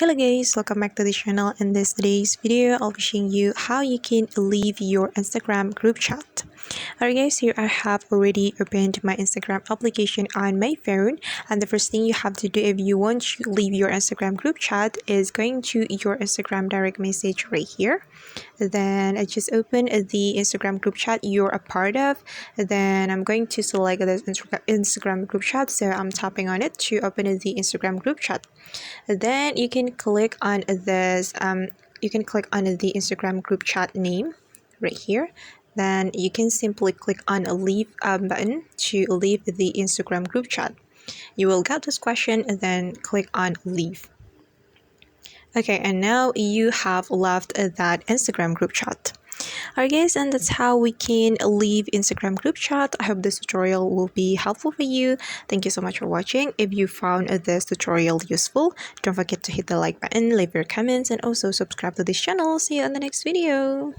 Hello guys, welcome back to the channel. In today's video, I'll be showing you how you can leave your Instagram group chat. Alright guys, here I have already opened my Instagram application on my phone, and the first thing you have to do if you want to leave your Instagram group chat is going to your Instagram direct message right here. Then I just open the Instagram group chat you're a part of. Then I'm going to select this Instagram group chat, so I'm tapping on it to open the Instagram group chat. Then you can click on this the Instagram group chat name right here. Then you can simply click on a leave button to leave the Instagram group chat. You will get this question and then click on leave. Okay, and now you have left that Instagram group chat. Alright guys, and that's how we can leave Instagram group chat. I hope this tutorial will be helpful for you. Thank you so much for watching. If you found this tutorial useful, don't forget to hit the like button, leave your comments, and also subscribe to this channel. See you on the next video.